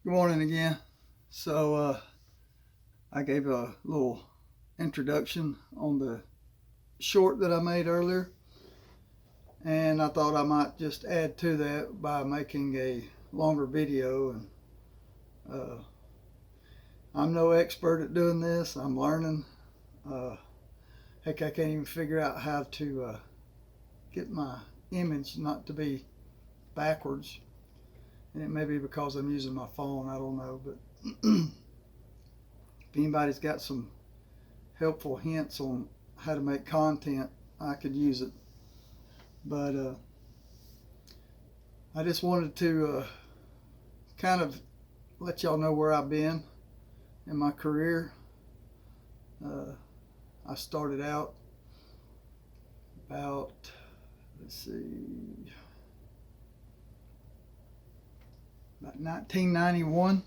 Good morning again. I gave a little introduction on the short that I made earlier, and I thought I might just add to that by making a longer video. And uh, I'm no expert at doing this. I'm learning. Uh, Heck, I can't even figure out how to get my image not to be backwards. And it may be because I'm using my phone. I don't know, but if anybody's got some helpful hints on how to make content, I could use it. But I just wanted to kind of let y'all know where I've been in my career. Uh, I started out about, let's see, about 1991,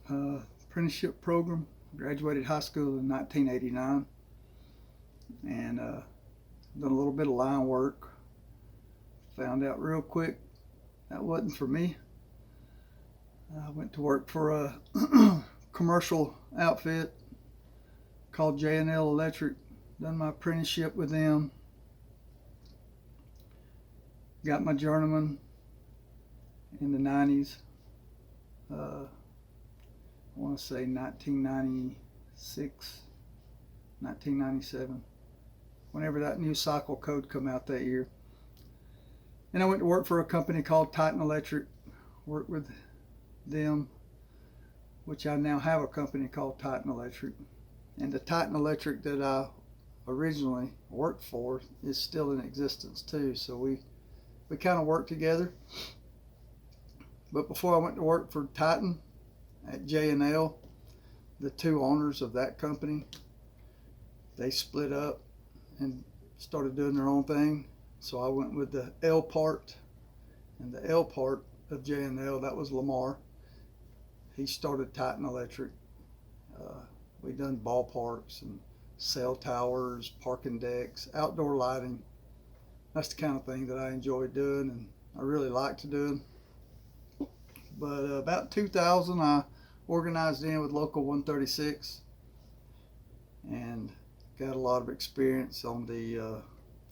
apprenticeship program. Graduated high school in 1989, and done a little bit of line work. Found out real quick that wasn't for me. I went to work for a commercial outfit called J&L Electric. Done my apprenticeship with them. Got my journeyman in the 90s. I want to say 1996, 1997, whenever that new cycle code come out that year. And I went to work for a company called Titan Electric. Worked with them, which I now have a company called Titan Electric. And the Titan Electric that I originally worked for is still in existence too. So we kind of work together. But before I went to work for Titan at J&L, the two owners of that company, they split up and started doing their own thing. So I went with the L part, and the L part of J&L, that was Lamar. He started Titan Electric. We done ballparks and cell towers, parking decks, outdoor lighting. That's the kind of thing that I enjoy doing and I really like to do. But about 2000, I organized in with Local 136 and got a lot of experience on the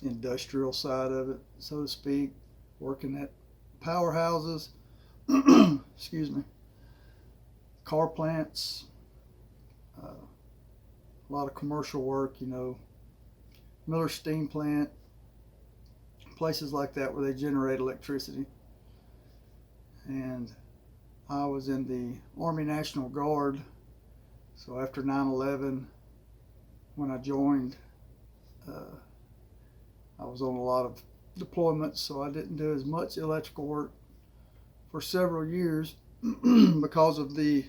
industrial side of it, so to speak, working at powerhouses, excuse me, car plants, a lot of commercial work, Miller Steam Plant, places like that where they generate electricity. And I was in the Army National Guard, so after 9/11, when I joined, I was on a lot of deployments, so I didn't do as much electrical work for several years because of the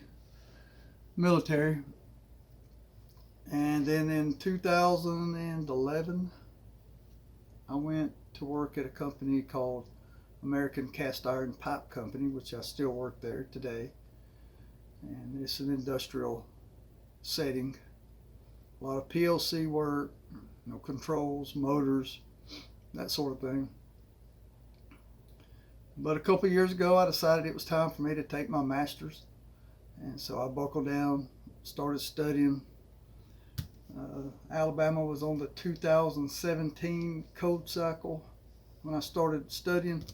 military. And then in 2011, I went to work at a company called American Cast Iron Pipe Company, which I still work there today. And it's an industrial setting. A lot of PLC work, controls, motors, that sort of thing. But a couple of years ago, I decided it was time for me to take my master's. And so I buckled down, started studying. Alabama was on the 2017 code cycle when I started studying.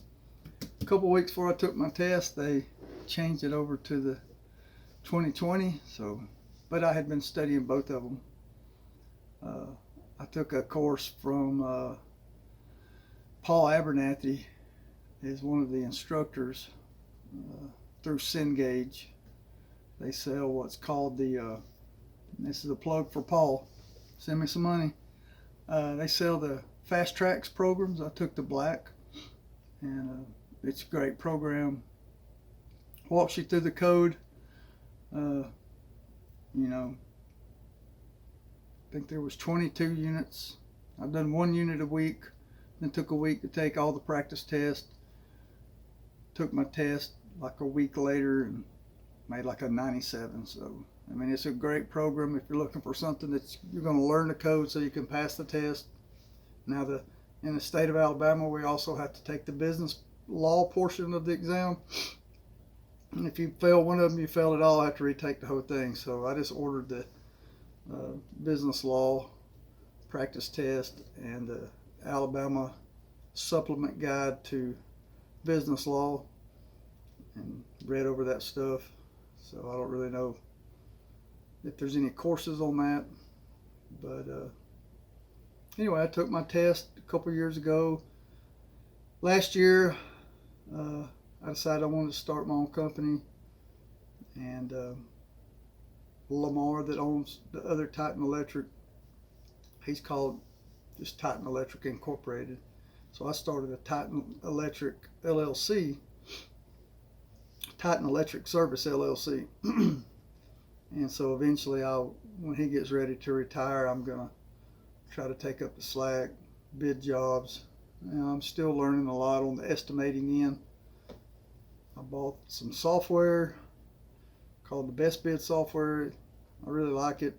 A couple of weeks before I took my test, they changed it over to the 2020. But I had been studying both of them. I took a course from Paul Abernathy, is one of the instructors through Cengage. They sell what's called this is a plug for Paul, send me some money. They sell the Fast Tracks programs. I took the black, and it's a great program. Walks you through the code. I think there was 22 units. I've done 1 unit a week, then took a week to take all the practice tests. Took my test like a week later and made like a 97. So it's a great program if you're looking for something that you're going to learn the code so you can pass the test. Now, in the state of Alabama, we also have to take the business law portion of the exam. And if you fail one of them, you fail it all. I have to retake the whole thing. So I just ordered the business law practice test and the Alabama supplement guide to business law and read over that stuff. So I don't really know if there's any courses on that. But anyway, I took my test a couple years ago. Last year, I decided I wanted to start my own company. And Lamar, that owns the other Titan Electric, he's called just Titan Electric Incorporated. So I started a Titan Electric LLC, Titan Electric Service LLC. And so eventually, when he gets ready to retire, I'm going to try to take up the slack, bid jobs. I'm still learning a lot on the estimating end. I bought some software called the Best Bid software. I really like it,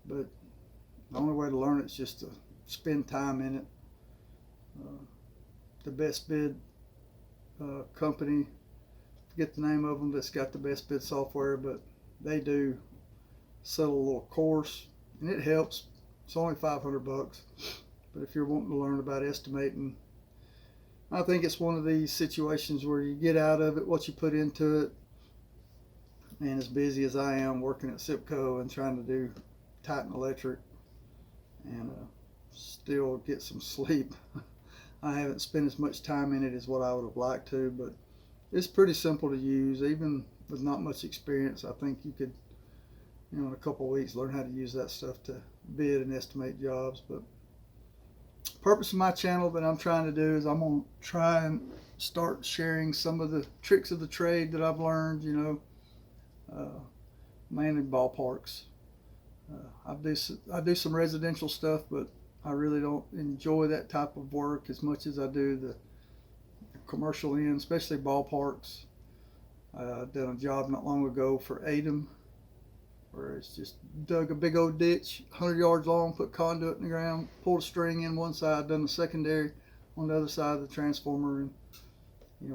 but the only way to learn it is just to spend time in it. The Best Bid company, forget the name of them, that's got the Best Bid software, but they do sell a little course, and it helps. It's only $500, but if you're wanting to learn about estimating, I think it's one of these situations where you get out of it what you put into it. And as busy as I am working at SIPCO and trying to do Titan Electric and still get some sleep, I haven't spent as much time in it as what I would have liked to, but it's pretty simple to use. Even with not much experience, I think you could, in a couple of weeks, learn how to use that stuff to bid and estimate jobs. But the purpose of my channel that I'm trying to do is I'm going to try and start sharing some of the tricks of the trade that I've learned, mainly ballparks. I do some residential stuff, but I really don't enjoy that type of work as much as I do the commercial end, especially ballparks. I done a job not long ago for ADEM, where it's just dug a big old ditch, 100 yards long, put conduit in the ground, pulled a string in one side, done the secondary on the other side of the transformer, and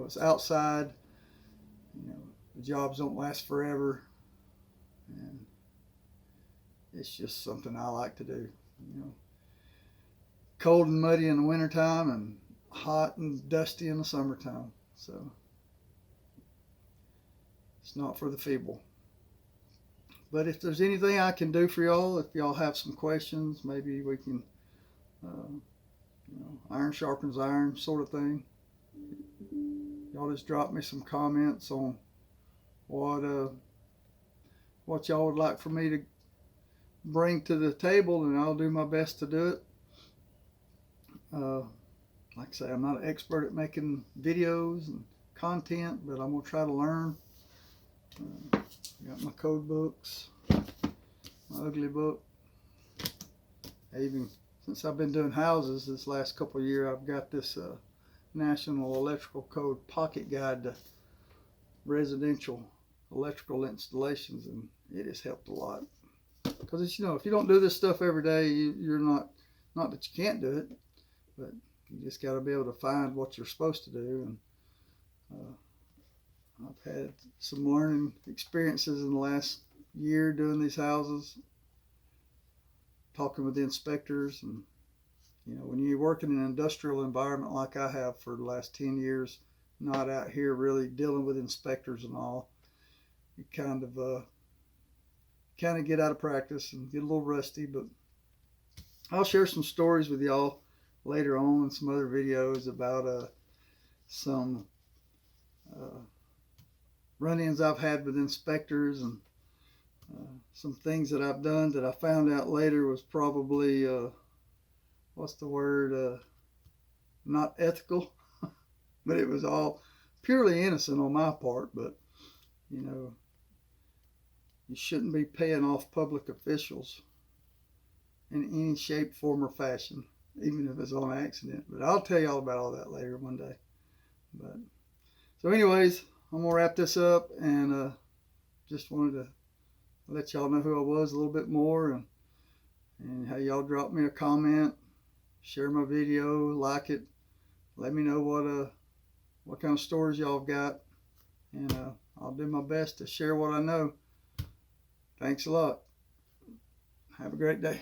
it's outside. The jobs don't last forever, and it's just something I like to do. Cold and muddy in the wintertime and hot and dusty in the summertime. So it's not for the feeble. But if there's anything I can do for y'all, if y'all have some questions, maybe we can, iron sharpens iron sort of thing. Y'all just drop me some comments on what y'all would like for me to bring to the table, and I'll do my best to do it. Like I say, I'm not an expert at making videos and content, but I'm going to try to learn. Got my code books, my ugly book. Even since I've been doing houses this last couple of years, I've got this National Electrical Code Pocket Guide to residential electrical installations, and it has helped a lot. Because it's, if you don't do this stuff every day, you're not that you can't do it, but you just got to be able to find what you're supposed to do. And I've had some learning experiences in the last year doing these houses, talking with the inspectors, and when you work in an industrial environment like I have for the last 10 years, not out here really dealing with inspectors and all, you kind of get out of practice and get a little rusty. But I'll share some stories with y'all later on in some other videos about some run-ins I've had with inspectors, and some things that I've done that I found out later was probably not ethical, but it was all purely innocent on my part. But you shouldn't be paying off public officials in any shape, form, or fashion, even if it's on accident. But I'll tell y'all about all that later one day. But so anyways, I'm going to wrap this up, and just wanted to let y'all know who I was a little bit more, and how y'all drop me a comment, share my video, like it, let me know what kind of stories y'all have got, and I'll do my best to share what I know. Thanks a lot. Have a great day.